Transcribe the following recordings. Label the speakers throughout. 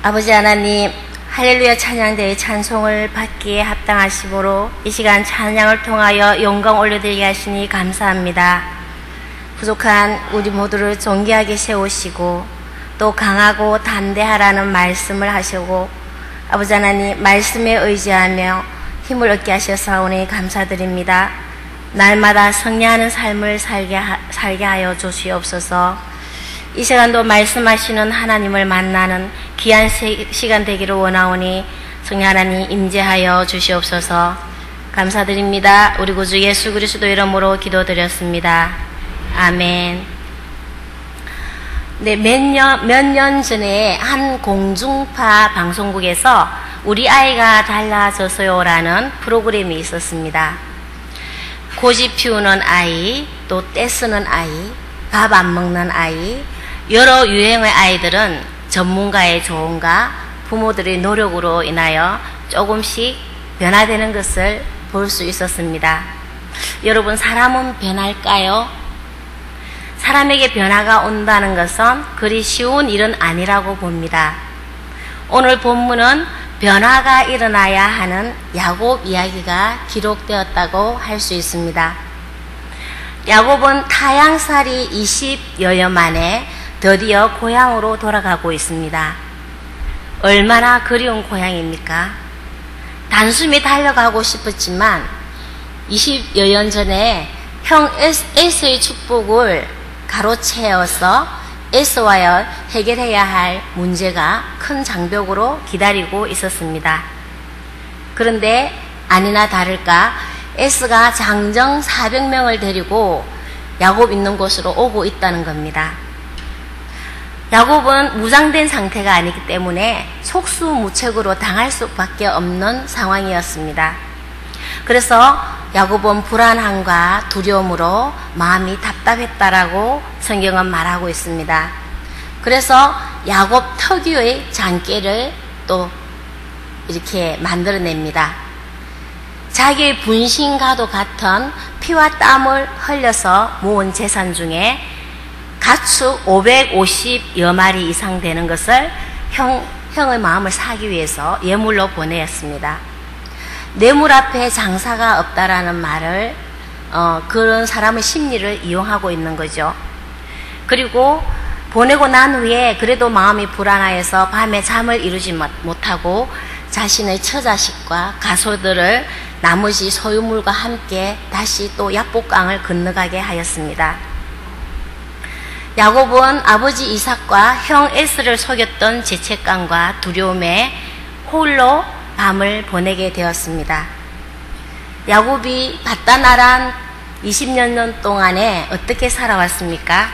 Speaker 1: 아버지 하나님, 할렐루야 찬양대의 찬송을 받기에 합당하심으로 이 시간 찬양을 통하여 영광 올려드리게 하시니 감사합니다. 부족한 우리 모두를 존귀하게 세우시고 또 강하고 담대하라는 말씀을 하시고 아버지 하나님 말씀에 의지하며 힘을 얻게 하셔서오니 감사드립니다. 날마다 승리하는 삶을 살게 하여 주시옵소서. 이 시간도 말씀하시는 하나님을 만나는 귀한 시간 되기를 원하오니 성령 하나님 임재하여 주시옵소서. 감사드립니다. 우리 구주 예수 그리스도 이름으로 기도드렸습니다. 아멘. 네, 몇 년 전에 한 공중파 방송국에서 우리 아이가 달라졌어요라는 프로그램이 있었습니다. 고집 피우는 아이, 또 떼쓰는 아이, 밥 안 먹는 아이, 여러 유형의 아이들은 전문가의 조언과 부모들의 노력으로 인하여 조금씩 변화되는 것을 볼 수 있었습니다. 여러분, 사람은 변할까요? 사람에게 변화가 온다는 것은 그리 쉬운 일은 아니라고 봅니다. 오늘 본문은 변화가 일어나야 하는 야곱 이야기가 기록되었다고 할 수 있습니다. 야곱은 타향살이 20여여 만에 드디어 고향으로 돌아가고 있습니다. 얼마나 그리운 고향입니까? 단숨에 달려가고 싶었지만 20여 년 전에 형 에서의 축복을 가로채어서 에서와여 해결해야 할 문제가 큰 장벽으로 기다리고 있었습니다. 그런데 아니나 다를까 에서가 장정 400명을 데리고 야곱 있는 곳으로 오고 있다는 겁니다. 야곱은 무장된 상태가 아니기 때문에 속수무책으로 당할 수밖에 없는 상황이었습니다. 그래서 야곱은 불안함과 두려움으로 마음이 답답했다라고 성경은 말하고 있습니다. 그래서 야곱 특유의 장깨를 또 이렇게 만들어냅니다. 자기의 분신과도 같은 피와 땀을 흘려서 모은 재산 중에 가축 550여 마리 이상 되는 것을 형의 마음을 사기 위해서 예물로 보내었습니다. 뇌물 앞에 장사가 없다라는 말을 그런 사람의 심리를 이용하고 있는 거죠. 그리고 보내고 난 후에 그래도 마음이 불안하여서 밤에 잠을 이루지 못하고 자신의 처자식과 가소들을 나머지 소유물과 함께 다시 또 야복강을 건너가게 하였습니다. 야곱은 아버지 이삭과 형 에스를 속였던 죄책감과 두려움에 홀로 밤을 보내게 되었습니다. 야곱이 바다나란 20년 동안에 어떻게 살아왔습니까?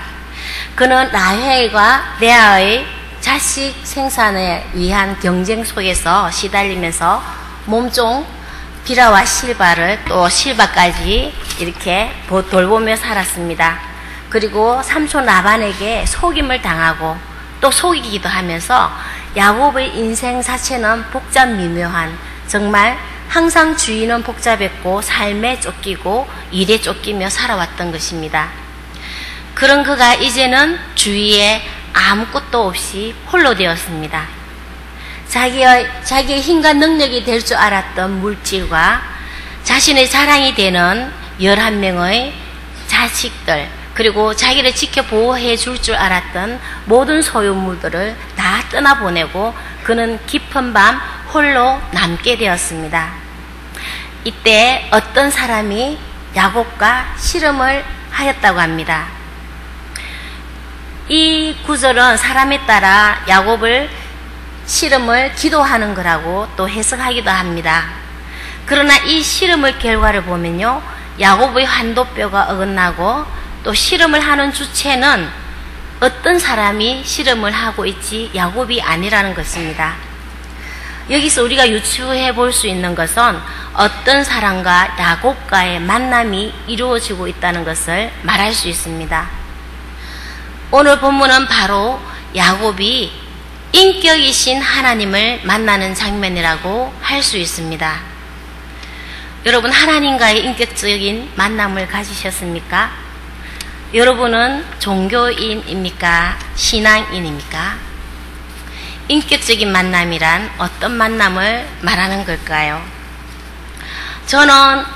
Speaker 1: 그는 라헬과 레아의 자식 생산을 위한 경쟁 속에서 시달리면서 몸종 비라와 실바를 또 실바까지 이렇게 돌보며 살았습니다. 그리고 삼촌 라반에게 속임을 당하고 또 속이기도 하면서 야곱의 인생 자체는 복잡 미묘한, 정말 항상 주인은 복잡했고 삶에 쫓기고 일에 쫓기며 살아왔던 것입니다. 그런 그가 이제는 주위에 아무것도 없이 홀로 되었습니다. 자기의 힘과 능력이 될 줄 알았던 물질과 자신의 자랑이 되는 11명의 자식들, 그리고 자기를 지켜 보호해 줄 줄 알았던 모든 소유물들을 다 떠나보내고 그는 깊은 밤 홀로 남게 되었습니다. 이때 어떤 사람이 야곱과 씨름을 하였다고 합니다. 이 구절은 사람에 따라 야곱을 씨름을 기도하는 거라고 또 해석하기도 합니다. 그러나 이 씨름의 결과를 보면요, 야곱의 환도뼈가 어긋나고 또 씨름을 하는 주체는 어떤 사람이 씨름을 하고 있지 야곱이 아니라는 것입니다. 여기서 우리가 유추해 볼 수 있는 것은 어떤 사람과 야곱과의 만남이 이루어지고 있다는 것을 말할 수 있습니다. 오늘 본문은 바로 야곱이 인격이신 하나님을 만나는 장면이라고 할 수 있습니다. 여러분, 하나님과의 인격적인 만남을 가지셨습니까? 여러분은 종교인입니까? 신앙인입니까? 인격적인 만남이란 어떤 만남을 말하는 걸까요? 저는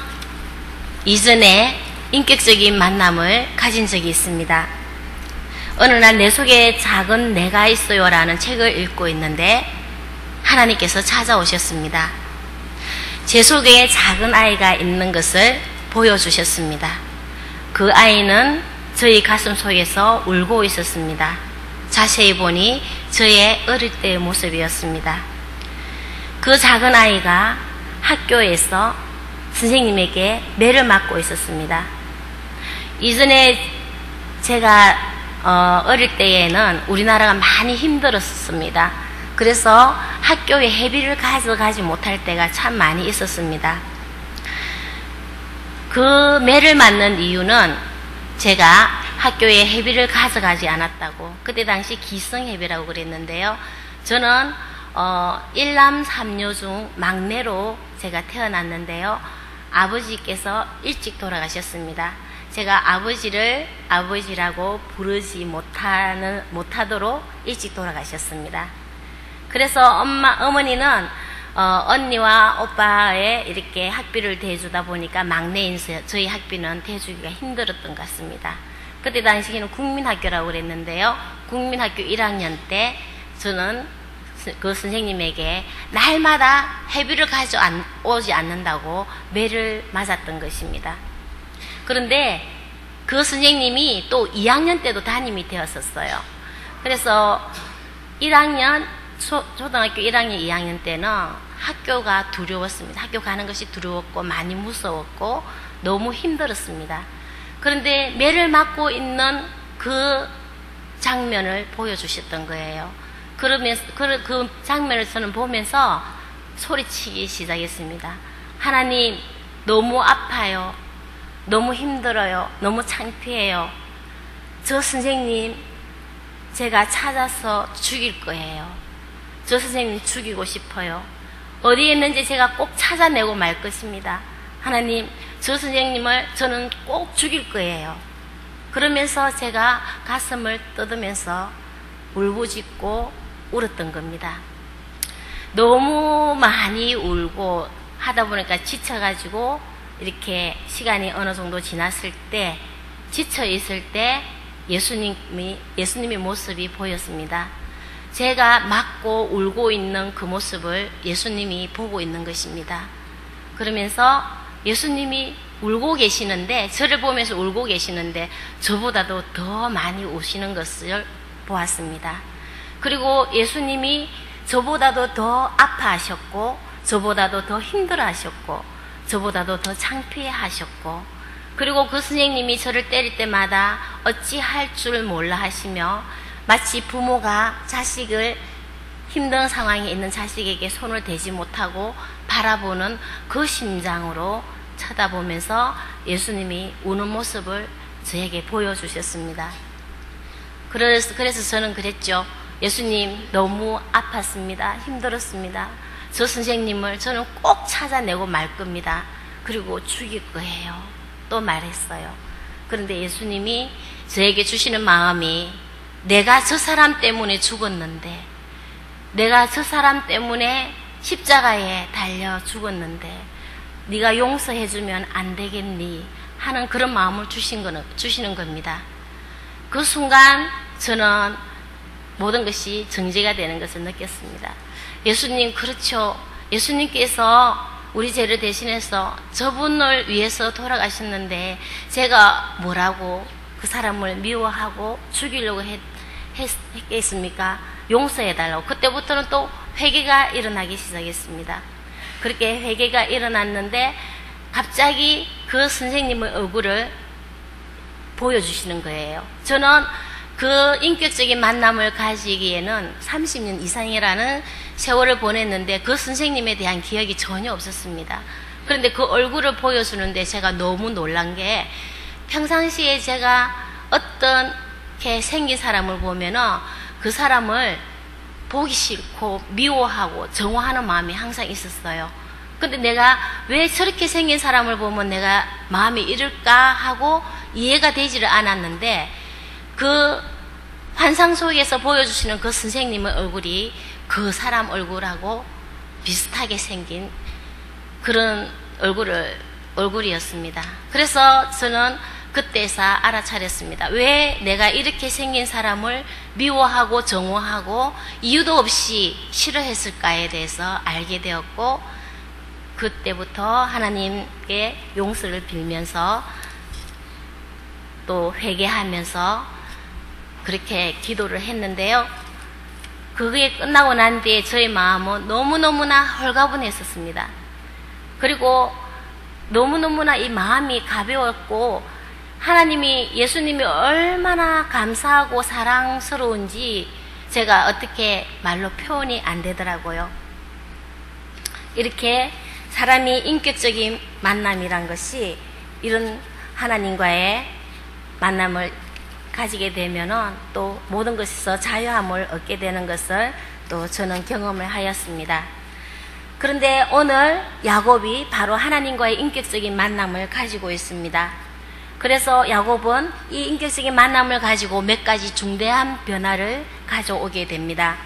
Speaker 1: 이전에 인격적인 만남을 가진 적이 있습니다. 어느 날 내 속에 작은 내가 있어요 라는 책을 읽고 있는데 하나님께서 찾아오셨습니다. 제 속에 작은 아이가 있는 것을 보여주셨습니다. 그 아이는 저희 가슴 속에서 울고 있었습니다. 자세히 보니 저의 어릴 때의 모습이었습니다. 그 작은 아이가 학교에서 선생님에게 매를 맞고 있었습니다. 이전에 제가 어릴 때에는 우리나라가 많이 힘들었습니다. 그래서 학교에 회비를 가져가지 못할 때가 참 많이 있었습니다. 그 매를 맞는 이유는 제가 학교에 회비를 가져가지 않았다고, 그때 당시 기성회비라고 그랬는데요. 저는 일남 삼녀 중 막내로 제가 태어났는데요. 아버지께서 일찍 돌아가셨습니다. 제가 아버지를 아버지라고 부르지 못하도록 일찍 돌아가셨습니다. 그래서 어머니는 언니와 오빠의 이렇게 학비를 대주다 보니까 막내인 저희 학비는 대주기가 힘들었던 것 같습니다. 그때 당시에는 국민학교라고 그랬는데요. 국민학교 1학년 때 저는 그 선생님에게 날마다 회비를 가져오지 않는다고 매를 맞았던 것입니다. 그런데 그 선생님이 또 2학년 때도 담임이 되었었어요. 그래서 1학년, 초등학교 1학년, 2학년 때는 학교가 두려웠습니다. 학교 가는 것이 두려웠고 많이 무서웠고 너무 힘들었습니다. 그런데 매를 맞고 있는 그 장면을 보여주셨던 거예요. 그러면서 그 장면을 저는 보면서 소리치기 시작했습니다. 하나님, 너무 아파요. 너무 힘들어요. 너무 창피해요. 저 선생님 제가 찾아서 죽일 거예요. 저 선생님 죽이고 싶어요. 어디에 있는지 제가 꼭 찾아내고 말 것입니다. 하나님, 저 선생님을 저는 꼭 죽일 거예요. 그러면서 제가 가슴을 뜯으면서 울부짖고 울었던 겁니다. 너무 많이 울고 하다 보니까 지쳐가지고 이렇게 시간이 어느 정도 지났을 때, 지쳐 있을 때 예수님의 모습이 보였습니다. 제가 맞고 울고 있는 그 모습을 예수님이 보고 있는 것입니다. 그러면서 예수님이 울고 계시는데, 저를 보면서 울고 계시는데 저보다도 더 많이 우시는 것을 보았습니다. 그리고 예수님이 저보다도 더 아파하셨고, 저보다도 더 힘들어하셨고, 저보다도 더 창피하셨고, 그리고 그 선생님이 저를 때릴 때마다 어찌할 줄 몰라 하시며, 마치 부모가 자식을 힘든 상황에 있는 자식에게 손을 대지 못하고 바라보는 그 심장으로 쳐다보면서 예수님이 우는 모습을 저에게 보여주셨습니다. 그래서 저는 그랬죠. 예수님, 너무 아팠습니다. 힘들었습니다. 저 선생님을 저는 꼭 찾아내고 말 겁니다. 그리고 죽일 거예요. 또 말했어요. 그런데 예수님이 저에게 주시는 마음이, 내가 저 사람 때문에 죽었는데, 내가 저 사람 때문에 십자가에 달려 죽었는데 네가 용서해주면 안 되겠니 하는 그런 마음을 주시는 겁니다. 그 순간 저는 모든 것이 정죄가 되는 것을 느꼈습니다. 예수님, 그렇죠. 예수님께서 우리 죄를 대신해서 저분을 위해서 돌아가셨는데 제가 뭐라고 그 사람을 미워하고 죽이려고 했겠습니까? 용서해달라고. 그때부터는 또 회개가 일어나기 시작했습니다. 그렇게 회개가 일어났는데 갑자기 그 선생님의 얼굴을 보여주시는 거예요. 저는 그 인격적인 만남을 가지기에는 30년 이상이라는 세월을 보냈는데 그 선생님에 대한 기억이 전혀 없었습니다. 그런데 그 얼굴을 보여주는데 제가 너무 놀란 게, 평상시에 제가 어떻게 생긴 사람을 보면은 그 사람을 보기 싫고 미워하고 정오하는 마음이 항상 있었어요. 근데 내가 왜 저렇게 생긴 사람을 보면 내가 마음이 이럴까 하고 이해가 되지를 않았는데, 그 환상 속에서 보여주시는 그 선생님의 얼굴이 그 사람 얼굴하고 비슷하게 생긴 그런 얼굴이었습니다. 그래서 저는 그때서 알아차렸습니다. 왜 내가 이렇게 생긴 사람을 미워하고 정오하고 이유도 없이 싫어했을까에 대해서 알게 되었고, 그때부터 하나님께 용서를 빌면서 또 회개하면서 그렇게 기도를 했는데요. 그게 끝나고 난 뒤에 저의 마음은 너무너무나 홀가분했었습니다. 그리고 너무너무나 이 마음이 가벼웠고, 하나님이, 예수님이 얼마나 감사하고 사랑스러운지 제가 어떻게 말로 표현이 안 되더라고요. 이렇게 사람이 인격적인 만남이란 것이, 이런 하나님과의 만남을 가지게 되면은 또 모든 것에서 자유함을 얻게 되는 것을 또 저는 경험을 하였습니다. 그런데 오늘 야곱이 바로 하나님과의 인격적인 만남을 가지고 있습니다. 그래서 야곱은 이 인격적인 만남을 가지고 몇 가지 중대한 변화를 가져오게 됩니다.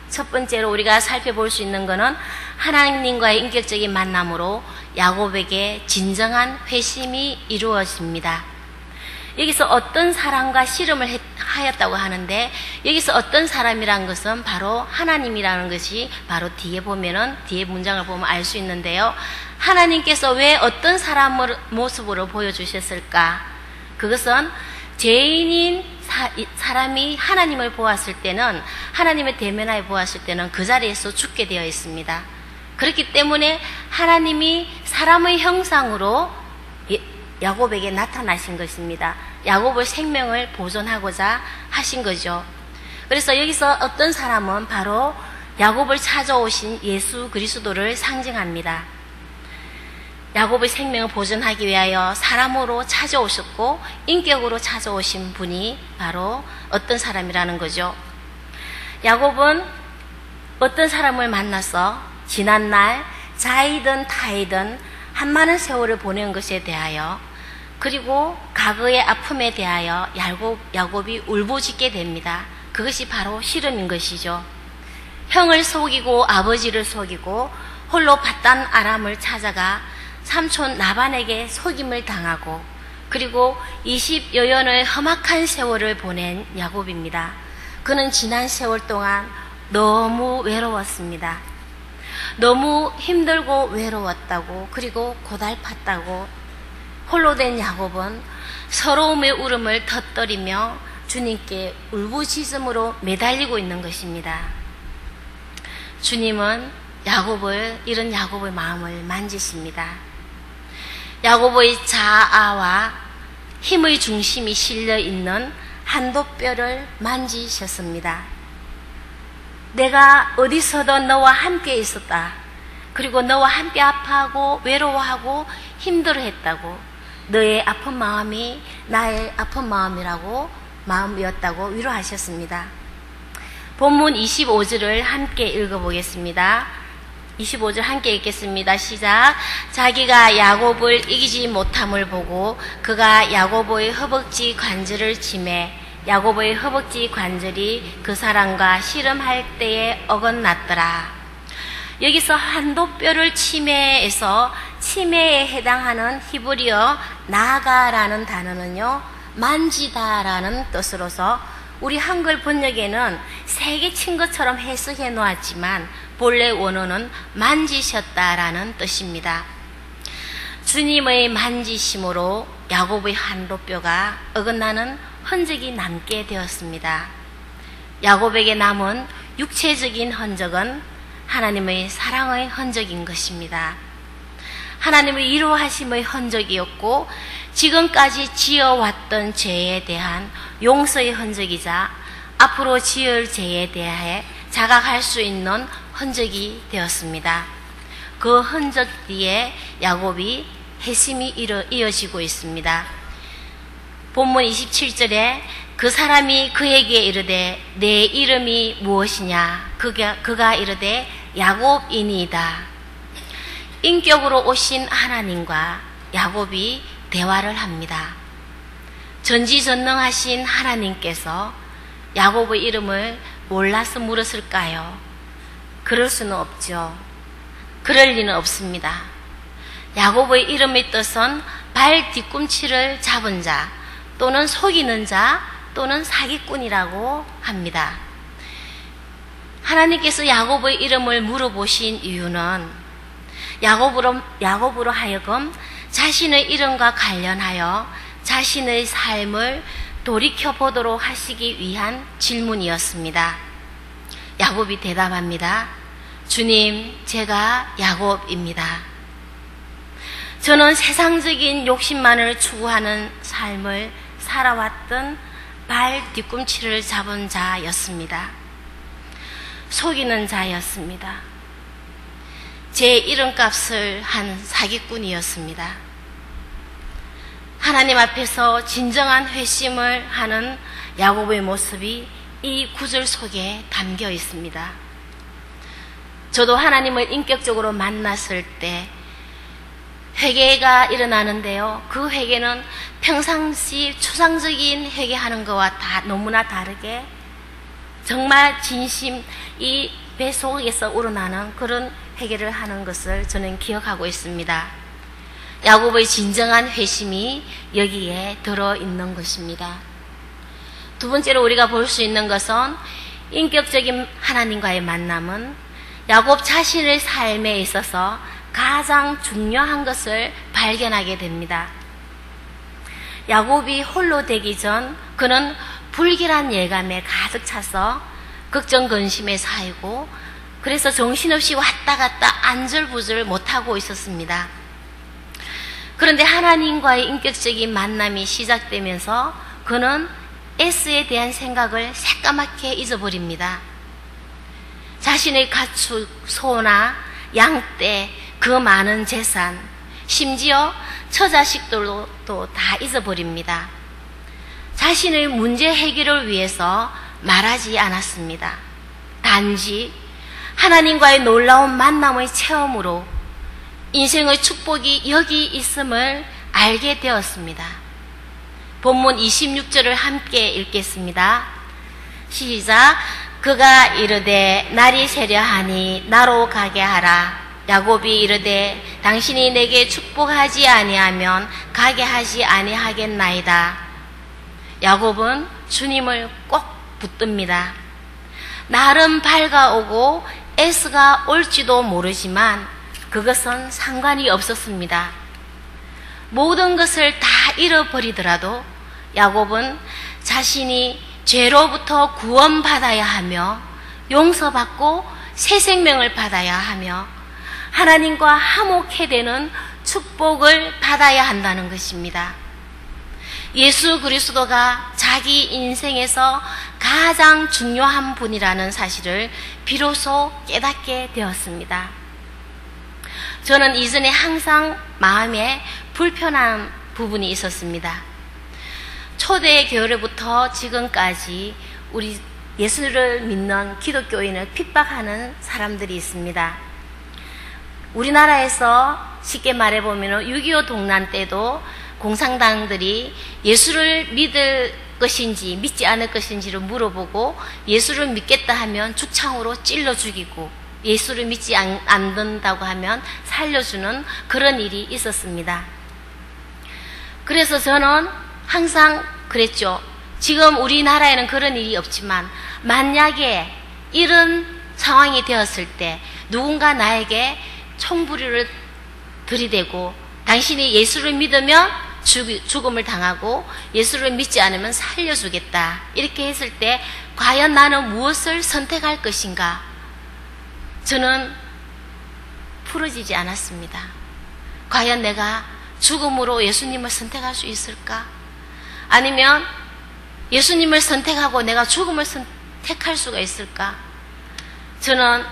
Speaker 1: 첫 번째로 우리가 살펴볼 수 있는 것은 하나님과의 인격적인 만남으로 야곱에게 진정한 회심이 이루어집니다. 여기서 어떤 사랑과 씨름을 하였다고 하는데, 여기서 어떤 사람이란 것은 바로 하나님이라는 것이 바로 뒤에 보면은, 뒤에 문장을 보면 알 수 있는데요. 하나님께서 왜 어떤 사람을 모습으로 보여주셨을까? 그것은 죄인인 사람이 하나님을 보았을 때는, 하나님의 대면하에 보았을 때는 그 자리에서 죽게 되어 있습니다. 그렇기 때문에 하나님이 사람의 형상으로 야곱에게 나타나신 것입니다. 야곱의 생명을 보존하고자 하신 거죠. 그래서 여기서 어떤 사람은 바로 야곱을 찾아오신 예수 그리스도를 상징합니다. 야곱의 생명을 보존하기 위하여 사람으로 찾아오셨고 인격으로 찾아오신 분이 바로 어떤 사람이라는 거죠. 야곱은 어떤 사람을 만나서 지난날 자이든 타이든 한 많은 세월을 보낸 것에 대하여, 그리고 과거의 아픔에 대하여 야곱이 울부짖게 됩니다. 그것이 바로 씨름인 것이죠. 형을 속이고 아버지를 속이고 홀로 밧단 아람을 찾아가 삼촌 나반에게 속임을 당하고, 그리고 20여 년의 험악한 세월을 보낸 야곱입니다. 그는 지난 세월 동안 너무 외로웠습니다. 너무 힘들고 외로웠다고, 그리고 고달팠다고. 홀로 된 야곱은 서러움의 울음을 터뜨리며 주님께 울부짖음으로 매달리고 있는 것입니다. 주님은 이런 야곱의 마음을 만지십니다. 야곱의 자아와 힘의 중심이 실려 있는 한도뼈를 만지셨습니다. 내가 어디서도 너와 함께 있었다. 그리고 너와 함께 아파하고 외로워하고 힘들어했다고. 너의 아픈 마음이 나의 아픈 마음이었다고 위로하셨습니다. 본문 25절을 함께 읽어보겠습니다. 25절 함께 읽겠습니다. 시작. 자기가 야곱을 이기지 못함을 보고 그가 야곱의 허벅지 관절을 치매 야곱의 허벅지 관절이 그 사람과 씨름할 때에 어긋났더라. 여기서 한도뼈를 치매에서 치매에 해당하는 히브리어 나가라는 단어는요, 만지다라는 뜻으로서 우리 한글 번역에는 세게 친 것처럼 해석해 놓았지만 본래 원어는 만지셨다라는 뜻입니다. 주님의 만지심으로 야곱의 한도뼈가 어긋나는 흔적이 남게 되었습니다. 야곱에게 남은 육체적인 흔적은 하나님의 사랑의 흔적인 것입니다. 하나님의 위로하심의 흔적이었고 지금까지 지어왔던 죄에 대한 용서의 흔적이자 앞으로 지을 죄에 대해 자각할 수 있는 흔적이 되었습니다. 그 흔적 뒤에 야곱이 회심이 이어지고 있습니다. 본문 27절에 그 사람이 그에게 이르되 내 이름이 무엇이냐? 그가 이르되 야곱이니이다. 인격으로 오신 하나님과 야곱이 대화를 합니다. 전지전능하신 하나님께서 야곱의 이름을 몰라서 물었을까요? 그럴 수는 없죠. 그럴 리는 없습니다. 야곱의 이름의 뜻은 발 뒤꿈치를 잡은 자 또는 속이는 자 또는 사기꾼이라고 합니다. 하나님께서 야곱의 이름을 물어보신 이유는 야곱으로 하여금 자신의 이름과 관련하여 자신의 삶을 돌이켜보도록 하시기 위한 질문이었습니다. 야곱이 대답합니다. 주님, 제가 야곱입니다. 저는 세상적인 욕심만을 추구하는 삶을 살아왔던 발 뒤꿈치를 잡은 자였습니다. 속이는 자였습니다. 제 이름값을 한 사기꾼이었습니다. 하나님 앞에서 진정한 회심을 하는 야곱의 모습이 이 구절 속에 담겨 있습니다. 저도 하나님을 인격적으로 만났을 때 회개가 일어나는데요. 그 회개는 평상시 추상적인 회개하는 것과 너무나 다르게 정말 진심 이 배 속에서 우러나는 그런 회개를 하는 것을 저는 기억하고 있습니다. 야곱의 진정한 회심이 여기에 들어있는 것입니다. 두 번째로 우리가 볼 수 있는 것은 인격적인 하나님과의 만남은 야곱 자신의 삶에 있어서 가장 중요한 것을 발견하게 됩니다. 야곱이 홀로 되기 전 그는 불길한 예감에 가득 차서 걱정 근심에 쌓이고 그래서 정신없이 왔다 갔다 안절부절 못하고 있었습니다. 그런데 하나님과의 인격적인 만남이 시작되면서 그는 에스에 대한 생각을 새까맣게 잊어버립니다. 자신의 가축, 소나 양떼, 그 많은 재산, 심지어 처자식들도 다 잊어버립니다. 자신의 문제 해결을 위해서 말하지 않았습니다. 단지 하나님과의 놀라운 만남의 체험으로 인생의 축복이 여기 있음을 알게 되었습니다. 본문 26절을 함께 읽겠습니다. 시작. 그가 이르되 날이 새려하니 나로 가게 하라. 야곱이 이르되 당신이 내게 축복하지 아니하면 가게 하지 아니하겠나이다. 야곱은 주님을 꼭 붙듭니다. 날은 밝아오고 에스가 올지도 모르지만 그것은 상관이 없었습니다. 모든 것을 다 잃어버리더라도 야곱은 자신이 죄로부터 구원받아야 하며 용서받고 새 생명을 받아야 하며 하나님과 화목해 되는 축복을 받아야 한다는 것입니다. 예수 그리스도가 자기 인생에서 가장 중요한 분이라는 사실을 비로소 깨닫게 되었습니다. 저는 이전에 항상 마음에 불편한 부분이 있었습니다. 초대 교회로부터 지금까지 우리 예수를 믿는 기독교인을 핍박하는 사람들이 있습니다. 우리나라에서 쉽게 말해보면 6.25 동란 때도 공산당들이 예수를 믿을 것인지 믿지 않을 것인지를 물어보고 예수를 믿겠다 하면 죽창으로 찔러 죽이고 예수를 믿지 않는다고 하면 살려주는 그런 일이 있었습니다. 그래서 저는 항상 그랬죠. 지금 우리나라에는 그런 일이 없지만 만약에 이런 상황이 되었을 때 누군가 나에게 총부리를 들이대고 당신이 예수를 믿으면 죽음을 당하고 예수를 믿지 않으면 살려주겠다 이렇게 했을 때 과연 나는 무엇을 선택할 것인가? 저는 풀어지지 않았습니다. 과연 내가 죽음으로 예수님을 선택할 수 있을까? 아니면 예수님을 선택하고 내가 죽음을 선택할 수가 있을까? 저는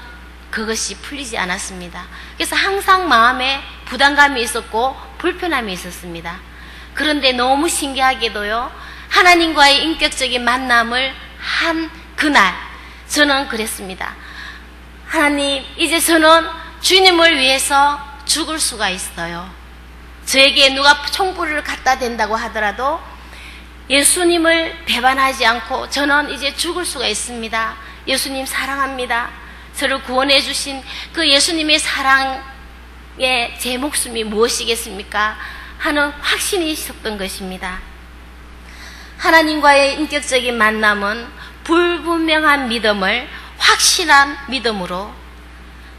Speaker 1: 그것이 풀리지 않았습니다. 그래서 항상 마음에 부담감이 있었고 불편함이 있었습니다. 그런데 너무 신기하게도요, 하나님과의 인격적인 만남을 한 그날 저는 그랬습니다. 하나님, 이제 저는 주님을 위해서 죽을 수가 있어요. 저에게 누가 총불을 갖다 댄다고 하더라도 예수님을 배반하지 않고 저는 이제 죽을 수가 있습니다. 예수님 사랑합니다. 저를 구원해 주신 그 예수님의 사랑에 제 목숨이 무엇이겠습니까? 하는 확신이 있었던 것입니다. 하나님과의 인격적인 만남은 불분명한 믿음을 확실한 믿음으로,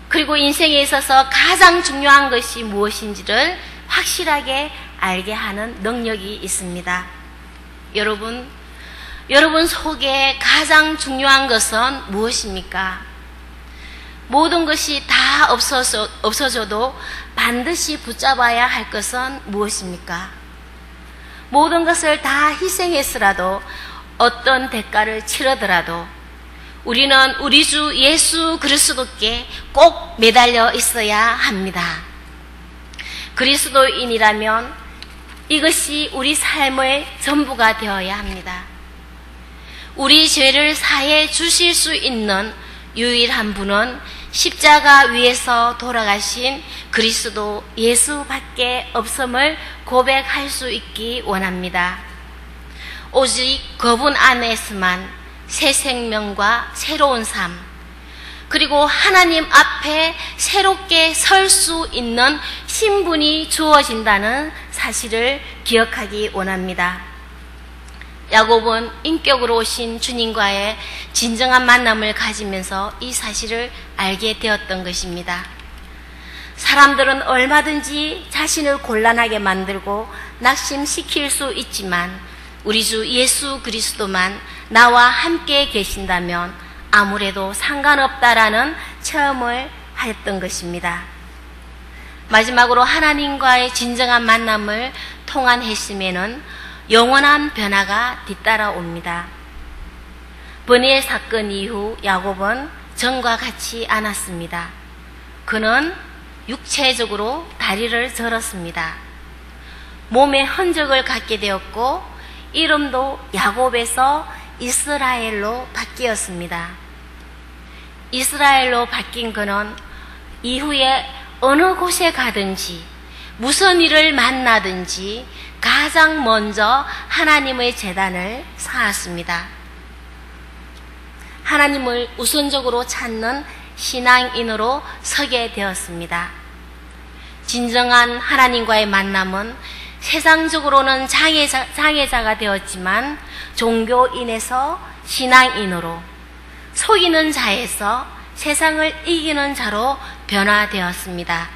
Speaker 1: 그리고 인생에 있어서 가장 중요한 것이 무엇인지를 확실하게 알게 하는 능력이 있습니다. 여러분 속에 가장 중요한 것은 무엇입니까? 모든 것이 다 없어져도 반드시 붙잡아야 할 것은 무엇입니까? 모든 것을 다 희생했으라도, 어떤 대가를 치르더라도 우리는 우리 주 예수 그리스도께 꼭 매달려 있어야 합니다. 그리스도인이라면 이것이 우리 삶의 전부가 되어야 합니다. 우리 죄를 사해 주실 수 있는 유일한 분은 십자가 위에서 돌아가신 그리스도 예수밖에 없음을 고백할 수 있기 원합니다. 오직 그분 안에서만 새 생명과 새로운 삶, 그리고 하나님 앞에 새롭게 설 수 있는 신분이 주어진다는 사실을 기억하기 원합니다. 야곱은 인격으로 오신 주님과의 진정한 만남을 가지면서 이 사실을 알게 되었던 것입니다. 사람들은 얼마든지 자신을 곤란하게 만들고 낙심시킬 수 있지만 우리 주 예수 그리스도만 나와 함께 계신다면 아무래도 상관없다라는 체험을 하였던 것입니다. 마지막으로 하나님과의 진정한 만남을 통한했으면은 영원한 변화가 뒤따라옵니다. 버니엘 사건 이후 야곱은 전과 같지 않았습니다. 그는 육체적으로 다리를 절었습니다. 몸에 흔적을 갖게 되었고 이름도 야곱에서 이스라엘로 바뀌었습니다. 이스라엘로 바뀐 그는 이후에 어느 곳에 가든지 무슨 일을 만나든지 가장 먼저 하나님의 제단을 쌓았습니다. 하나님을 우선적으로 찾는 신앙인으로 서게 되었습니다. 진정한 하나님과의 만남은 세상적으로는 장애자가 되었지만 종교인에서 신앙인으로, 속이는 자에서 세상을 이기는 자로 변화되었습니다.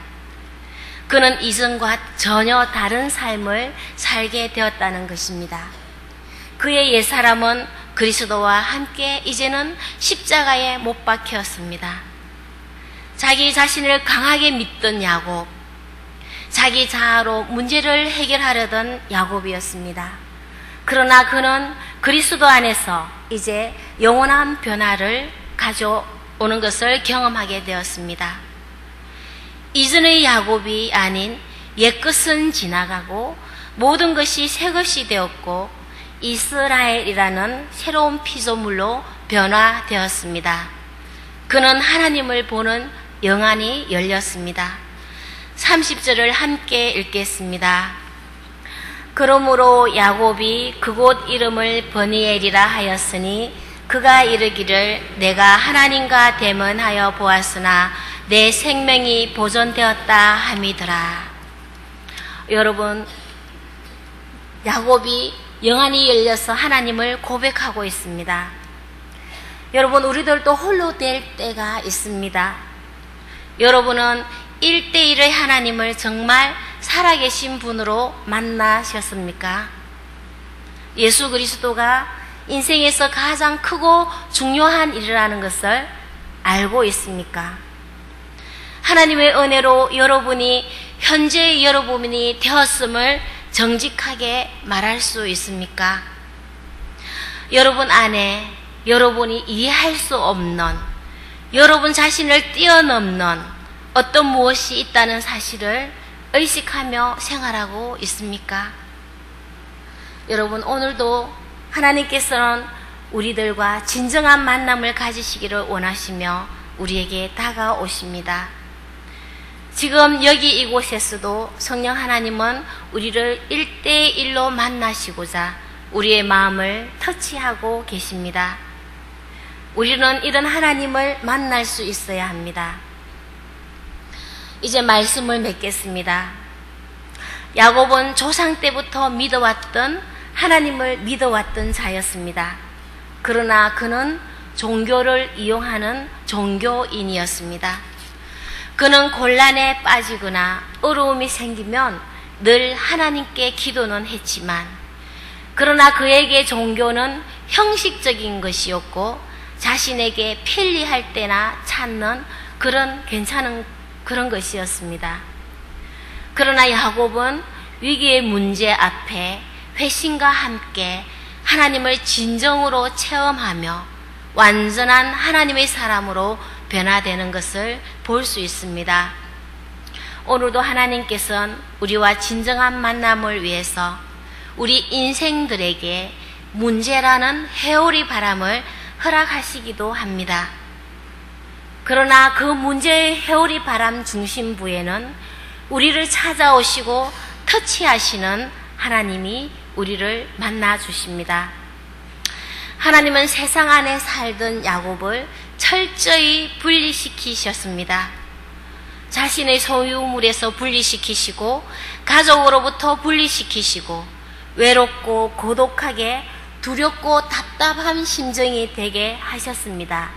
Speaker 1: 그는 이전과 전혀 다른 삶을 살게 되었다는 것입니다. 그의 옛사람은 그리스도와 함께 이제는 십자가에 못 박혔습니다. 자기 자신을 강하게 믿던 야곱, 자기 자아로 문제를 해결하려던 야곱이었습니다. 그러나 그는 그리스도 안에서 이제 영원한 변화를 가져오는 것을 경험하게 되었습니다. 이전의 야곱이 아닌 옛것은 지나가고 모든 것이 새것이 되었고 이스라엘이라는 새로운 피조물로 변화되었습니다. 그는 하나님을 보는 영안이 열렸습니다. 30절을 함께 읽겠습니다. 그러므로 야곱이 그곳 이름을 버니엘이라 하였으니 그가 이르기를 내가 하나님과 대면하여 보았으나 내 생명이 보존되었다 함이더라. 여러분, 야곱이 영안이 열려서 하나님을 고백하고 있습니다. 여러분, 우리들도 홀로 될 때가 있습니다. 여러분은 1대1의 하나님을 정말 살아계신 분으로 만나셨습니까? 예수 그리스도가 인생에서 가장 크고 중요한 일이라는 것을 알고 있습니까? 하나님의 은혜로 여러분이 현재의 여러분이 되었음을 정직하게 말할 수 있습니까? 여러분 안에 여러분이 이해할 수 없는, 여러분 자신을 뛰어넘는 어떤 무엇이 있다는 사실을 의식하며 생활하고 있습니까? 여러분, 오늘도 하나님께서는 우리들과 진정한 만남을 가지시기를 원하시며 우리에게 다가오십니다. 지금 여기 이곳에서도 성령 하나님은 우리를 1대1로 만나시고자 우리의 마음을 터치하고 계십니다. 우리는 이런 하나님을 만날 수 있어야 합니다. 이제 말씀을 맺겠습니다. 야곱은 조상 때부터 믿어왔던 하나님을 믿어왔던 자였습니다. 그러나 그는 종교를 이용하는 종교인이었습니다. 그는 곤란에 빠지거나 어려움이 생기면 늘 하나님께 기도는 했지만, 그러나 그에게 종교는 형식적인 것이었고 자신에게 편리할 때나 찾는 괜찮은 그런 것이었습니다. 그러나 야곱은 위기의 문제 앞에 회심과 함께 하나님을 진정으로 체험하며 완전한 하나님의 사람으로 변화되는 것을 볼 수 있습니다. 오늘도 하나님께서는 우리와 진정한 만남을 위해서 우리 인생들에게 문제라는 회오리 바람을 허락하시기도 합니다. 그러나 그 문제의 회오리 바람 중심부에는 우리를 찾아오시고 터치하시는 하나님이 우리를 만나 주십니다. 하나님은 세상 안에 살던 야곱을 철저히 분리시키셨습니다. 자신의 소유물에서 분리시키시고 가족으로부터 분리시키시고 외롭고 고독하게 두렵고 답답한 심정이 되게 하셨습니다.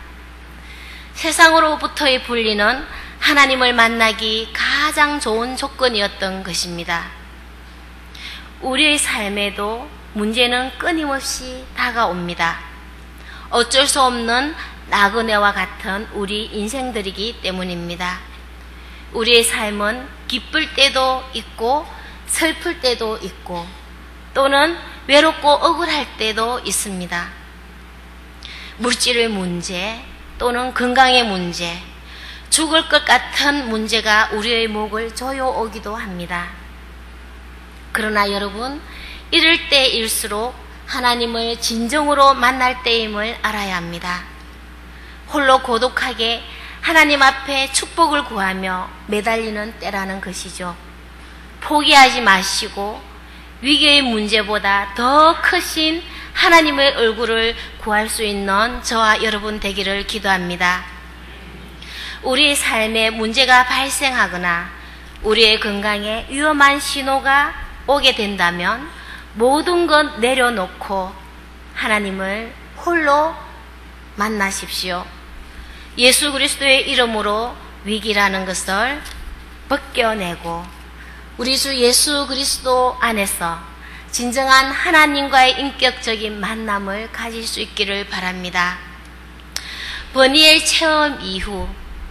Speaker 1: 세상으로부터의 분리는 하나님을 만나기 가장 좋은 조건이었던 것입니다. 우리의 삶에도 문제는 끊임없이 다가옵니다. 어쩔 수 없는 나그네와 같은 우리 인생들이기 때문입니다. 우리의 삶은 기쁠 때도 있고 슬플 때도 있고 또는 외롭고 억울할 때도 있습니다. 물질의 문제 또는 건강의 문제, 죽을 것 같은 문제가 우리의 목을 조여오기도 합니다. 그러나 여러분, 이럴 때일수록 하나님을 진정으로 만날 때임을 알아야 합니다. 홀로 고독하게 하나님 앞에 축복을 구하며 매달리는 때라는 것이죠. 포기하지 마시고 위기의 문제보다 더 크신 하나님의 얼굴을 구할 수 있는 저와 여러분 되기를 기도합니다. 우리의 삶에 문제가 발생하거나 우리의 건강에 위험한 신호가 오게 된다면 모든 것 내려놓고 하나님을 홀로 만나십시오. 예수 그리스도의 이름으로 위기라는 것을 벗겨내고 우리 주 예수 그리스도 안에서 진정한 하나님과의 인격적인 만남을 가질 수 있기를 바랍니다. 버니엘 체험 이후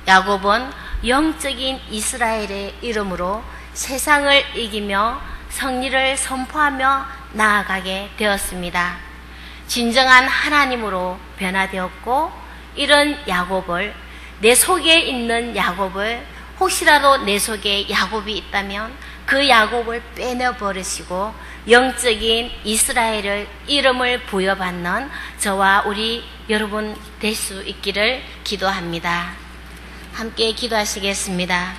Speaker 1: 야곱은 영적인 이스라엘의 이름으로 세상을 이기며 승리를 선포하며 나아가게 되었습니다. 진정한 하나님으로 변화되었고, 이런 야곱을, 내 속에 있는 야곱을, 혹시라도 내 속에 야곱이 있다면 그 야곱을 빼내버리시고 영적인 이스라엘의 이름을 부여받는 저와 우리 여러분 될 수 있기를 기도합니다. 함께 기도하시겠습니다.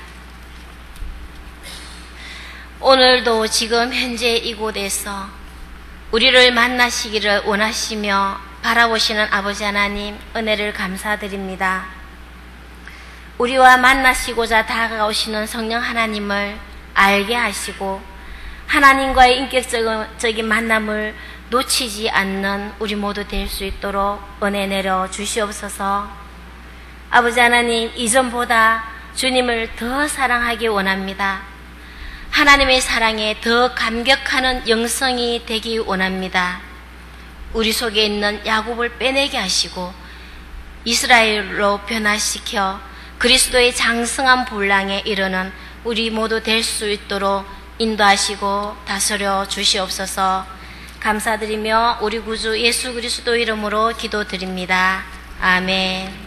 Speaker 1: 오늘도 지금 현재 이곳에서 우리를 만나시기를 원하시며 바라보시는 아버지 하나님, 은혜를 감사드립니다. 우리와 만나시고자 다가오시는 성령 하나님을 알게 하시고 하나님과의 인격적인 만남을 놓치지 않는 우리 모두 될 수 있도록 은혜 내려 주시옵소서. 아버지 하나님, 이전보다 주님을 더 사랑하기 원합니다. 하나님의 사랑에 더 감격하는 영성이 되기 원합니다. 우리 속에 있는 야곱을 빼내게 하시고 이스라엘로 변화시켜 그리스도의 장성한 분량에 이르는 우리 모두 될 수 있도록 인도하시고 다스려 주시옵소서. 감사드리며 우리 구주 예수 그리스도 이름으로 기도드립니다. 아멘.